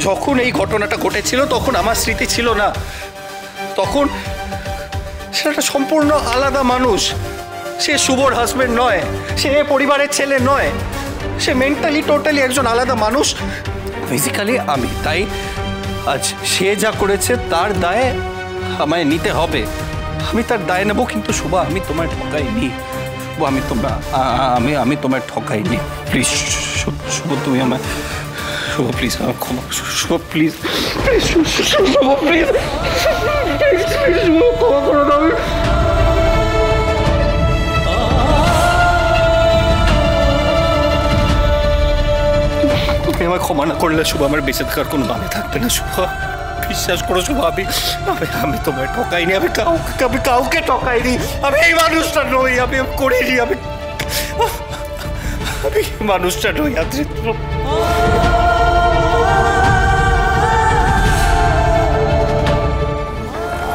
যখন এই ঘটনাটা ঘটেছিল তখন আমার স্মৃতি ছিল না। তখন সে একটা সম্পূর্ণ আলাদা মানুষ। সে শুভর হাজবেন্ড নয়, সে পরিবারের ছেলে নয়, সে মেন্টালি টোটালি একজন আলাদা মানুষ, ফিজিক্যালি আমি। তাই আজ সে যা করেছে তার দায় আমায় নিতে হবে, আমি তার দায় নেব। কিন্তু শুভ, আমি তোমায় ঠকাইনি। আমি তোমায় ঠকাইনি। প্লিজ শুভ, তুমি আমায়, শুভ প্লিজ আমার ক্ষমা, শুভ প্লিজ, প্লিজ শুভ প্লিজ, শুভ ক্ষমা করে দাও। তুমি আমায় ক্ষমা না করলে শুভ আমার বেঁচে থাকার কোনো মানে থাকবে না। শুভ, বিশ্বাস করো শুভ, আমি তোমায় ঠকাইনি, আমি কাউকে ঠকাইনি। আমি এই মানুষটা নই, আমি করিনি, আমি মানুষটা নই।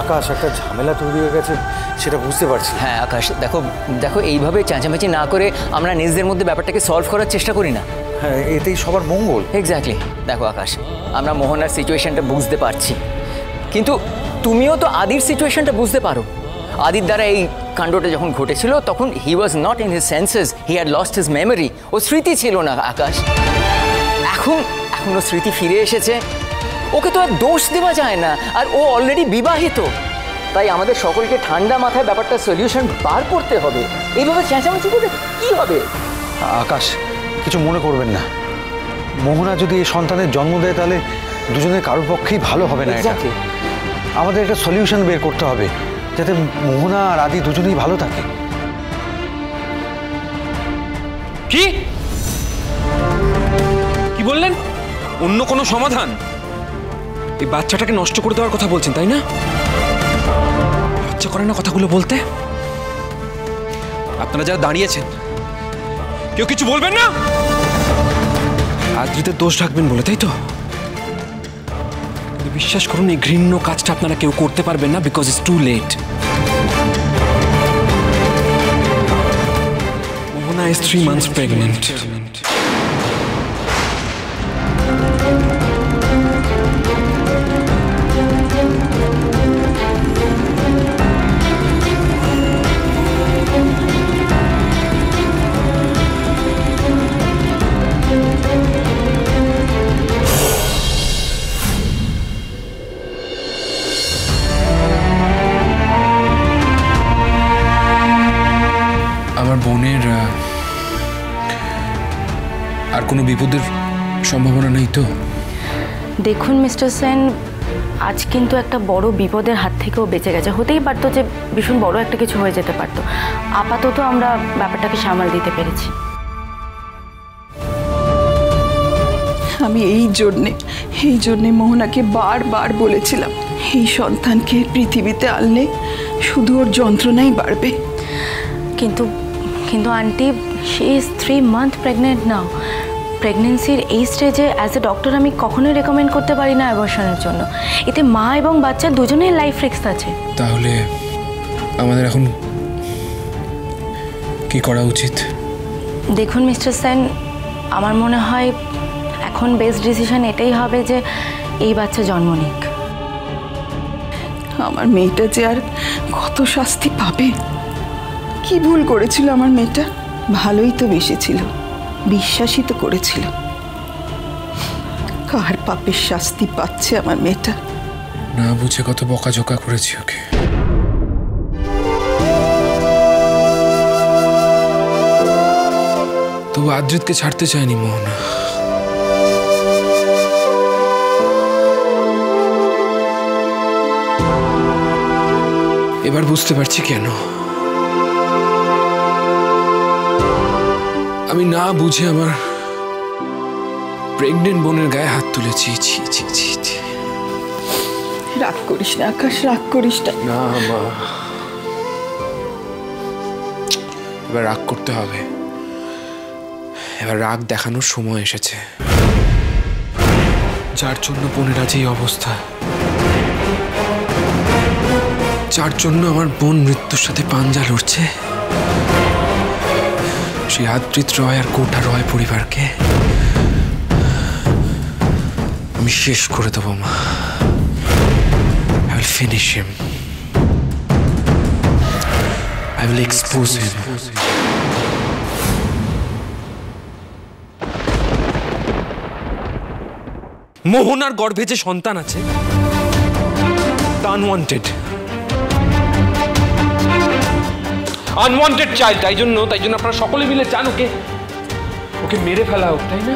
আকাশ, একটা ঝামেলা তৈরি হয়ে গেছে, সেটা বুঝতে পারছি। হ্যাঁ আকাশ, দেখো দেখো এইভাবে চেঁচামেচি না করে আমরা নিজেদের মধ্যে ব্যাপারটাকে সলভ করার চেষ্টা করি না। হ্যাঁ, এতেই সবার মঙ্গল। এক্স্যাক্টলি। দেখো আকাশ, আমরা মোহনার সিচুয়েশনটা বুঝতে পারছি, কিন্তু তুমিও তো আদির সিচুয়েশনটা বুঝতে পারো। আদির দ্বারা এই কাণ্ডটা যখন ঘটেছিল তখন he was not in his senses, he had lost his memory. ও স্মৃতি ছিল না আকাশ। এখনো স্মৃতি ফিরে এসেছে, ওকে তো আর দোষ দেওয়া যায় না। আর ও অলরেডি বিবাহিত। তাই আমাদের সকলকে ঠান্ডা মাথায় ব্যাপারটা সলিউশন বার করতে হবে। এইভাবে চেঁচামেচি করে কি হবে? আকাশ, কিছু মনে করবেন না। মোহনা যদি এই সন্তানের জন্ম দেয় তাহলে দুজনের কারোর পক্ষেই ভালো হবে না। এটা আমাদের একটা সলিউশন বের করতে হবে যাতে মোহনা আর আদি দুজনেই ভালো থাকে। কি কি বললেন? অন্য কোনো সমাধান? এই বাচ্চাটাকে নষ্ট করে দেওয়ার কথা বলছেন তাই না? লজ্জা করে না কথাগুলো বলতে? আপনারা যারা দাঁড়িয়েছেন কেউ কিছু বলবেন না? আদ্রিতের দোষ রাখবেন বলে, তাই তো? বিশ্বাস করুন, এই ঘৃণ্য কাজটা আপনারা কেউ করতে পারবেন না, because it's too late. Mohona is 3 months pregnant. আমার বোনের আর কোনো বিপদের সম্ভাবনা নেই তো? দেখুন মিস্টার সেন, আজ কিন্তু একটা বড় বিপদের হাত থেকেও বেঁচে গেছে। হতেই পারতো যে ভীষণ বড় একটা কিছু হয়ে যেতে পারতো। আপাতত আমরা ব্যাপারটাকে সামাল দিতে পেরেছি। আমি এই জন্যে মোহনাকে বারবার বলেছিলাম, এই সন্তানকে পৃথিবীতে আনলে শুধু ওর যন্ত্রণাই বাড়বে। কিন্তু aunty, she is 3 months pregnant now. প্রেগনেন্সির এই স্টেজে অ্যাজ এ ডক্টর আমি কখনোই রেকমেন্ড করতে পারি না অ্যাবর্শনের জন্য। এতে মা এবং বাচ্চা দুজনের লাইফ রিস্ক আছে। তাহলে আমাদের এখন কি করা উচিত? দেখুন মিস্টার সেন, আমার মনে হয় এখন বেস্ট ডিসিশন এটাই হবে যে এই বাচ্চা জন্ম নিক। আমার মেয়েটা যে আর কত শাস্তি পাবে। কি ভুল করেছিল আমার মেয়েটা? ভালোই তো বেসেছিল, বিশ্বাসই তো করেছিল। কার পাপের শাস্তি পাচ্ছে আমার মেয়েটা? না বুঝে কত বকাঝকা করেছি ওকে। তবু আদ্রিতকে ছাড়তে চায়নি মোহনা। এবার বুঝতে পারছি কেন। আমি না বুঝে আমার প্রেগনেন্ট বোনের গায়ে হাত তুলেছি। রাগ করিস না আকাশ, রাগ করিস না। না মা, এবার রাগ করতে হবে। এবার রাগ দেখানোর সময় এসেছে। যার জন্য বোনের আজ এই অবস্থা, যার জন্য আমার বোন মৃত্যুর সাথে পাঞ্জা লড়ছে, সেই আদ্রিত রয় আর গোটা রয় পরিবারকে আমি শেষ করে দেবো মা। I will finish him. I will expose him. মোহনার গর্ভে যে সন্তান আছে তা আনওয়ান্টেড চাইল্ড। তাই জন্য আপনারা সকলে মিলে চান ওকে মেরে ফেলা হোক, তাই না?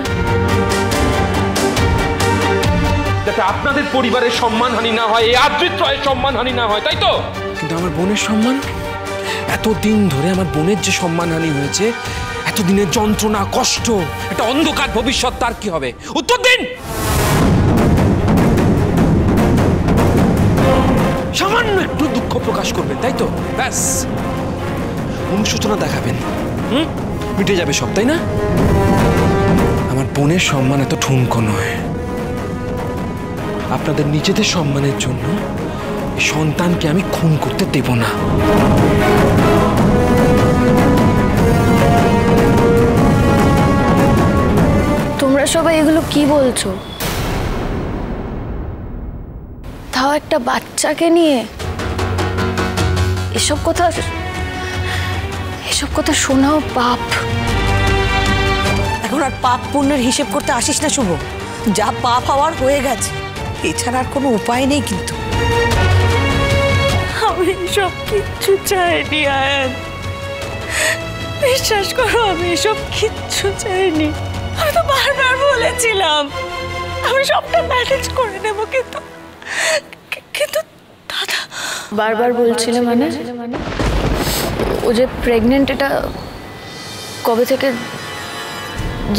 যাতে আপনাদের পরিবারের সম্মানহানি না হয়, এই আদৃত রায়ের সম্মানহানি না হয়, তাই তো? কিন্তু আমার বোনের সম্মান, এতদিন ধরে আমার বোনের যে সম্মানহানি হয়েছে, এতদিনের যন্ত্রণা, কষ্ট, একটা অন্ধকার ভবিষ্যৎ, তার কি হবে? উত্তর দিন। সামান্য একটু দুঃখ প্রকাশ করবেন, তাই তো? ব্যাস, অনুশোচনা দেখাবেন, মিটে যাবে সব, তাই না? আমার বোনের সম্মান এত ঠুনকো নয়। আপনাদের নিজেদের সম্মানের জন্য এই সন্তানকে আমি খুন করতে দেব না। তোমরা সবাই এগুলো কি বলছো? তাও একটা বাচ্চাকে নিয়ে এসব কথা শোনাও পাপ। এখন আর পাপ পুণ্যের হিসেব করতে আসিস না শুভ। যা পাপ হওয়ার হয়ে গেছে, এছাড়া আর কোনো উপায় নেই। কিন্তু আমি সব কিচ্ছু চাইনি আয়ান, বিশ্বাস করো, আমি এসব কিচ্ছু চাইনি। আমি তো বারবার বলেছিলাম আমি সবটা ম্যানেজ করে নেব, কিন্তু দাদা বারবার বলছিলে মানে? ও যে প্রেগনেন্ট এটা কবে থেকে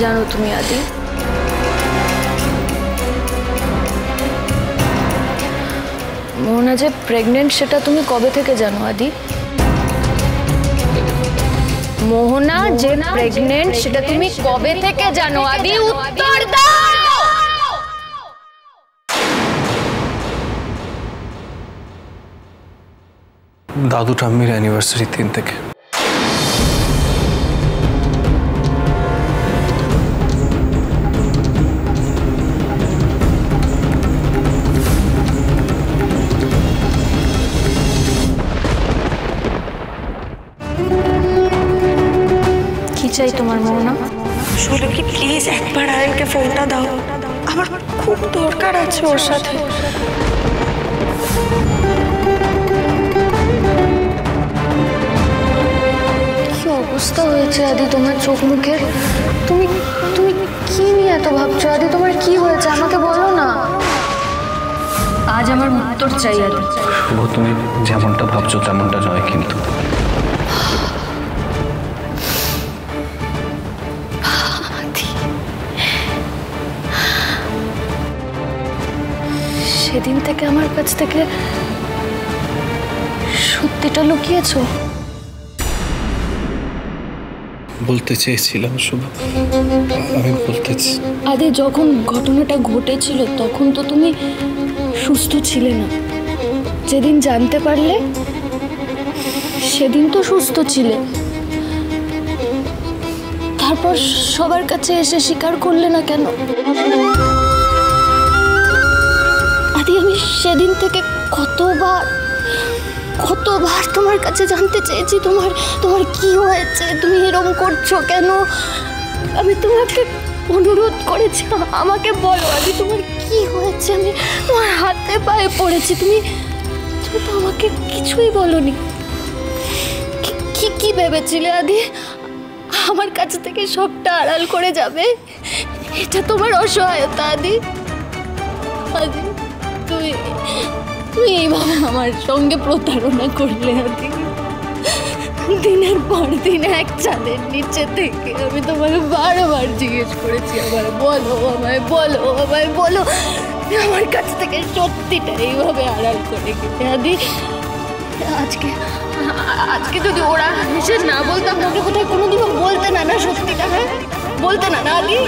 জানো তুমি আদি? মোহনা যে প্রেগনেন্ট সেটা তুমি কবে থেকে জানো আদি? মোহনা যে প্রেগনেন্ট সেটা তুমি কবে থেকে জানো আদি? উত্তর দাও। দাদু ঠাম্মির অ্যানিভার্সারি 3 থেকে। কি চাই তোমার মোহনা? শুধু কি প্লিজ একবার আয়ানকে ফোনটা দাও, আমার খুব দরকার আছে ওর সাথে। কি অবস্থা হয়েছে আদি তোমার চোখ মুখের? তুমি তুমি কি নিয়ে এত ভাবছো আদি? তোমার কি হয়েছে আমাকে বলো না। আজ আমার উত্তর চাই আদি। শুভ, তুমি যেমনটা ভাবছো তেমনটা নয় কিন্তু। সেদিন থেকে আমার কাছ থেকে সত্যিটা লুকিয়েছো? বলতে চেয়েছিলাম শুভ, আমি বলতেছি। আদি যখন ঘটনাটা ঘটেছিল তখন তো তুমি সুস্থ ছিলে না। যেদিন জানতে পারলে সেদিন তো সুস্থ ছিলে। তারপর সবার কাছে এসে স্বীকার করলে না কেন? আদি আমি সেদিন থেকে কতবার তোমার কাছে জানতে চেয়েছি তোমার কি হয়েছে, তুমি এরকম করছো কেন। আমি তোমাকে অনুরোধ করেছি আমাকে বলো আদি তোমার কি হয়েছে। আমি তোমার হাতে পায়ে পড়েছি, তুমি তো আমাকে কিছুই বলোনি। কি ভেবেছিলে আদি আমার কাছ থেকে সবটা আড়াল করে যাবে? এটা তোমার অসহায়তা আদি। আদি তুই এইভাবে আমার সঙ্গে প্রতারণা করলে আদি। দিনের পর দিন এক ছাদের নিচে থেকে আমি তোমাকে বারবার জিজ্ঞেস করেছি আমায় বলো আমার কাছ থেকে সত্যিটা এইভাবে আড়াল করে গেছে আদি। আজকে যদি ওরা এসে না বলতাম আমাকে কোথায় কোনোদিনও বলতে না সত্যিটা, হ্যাঁ বলতে না আদি।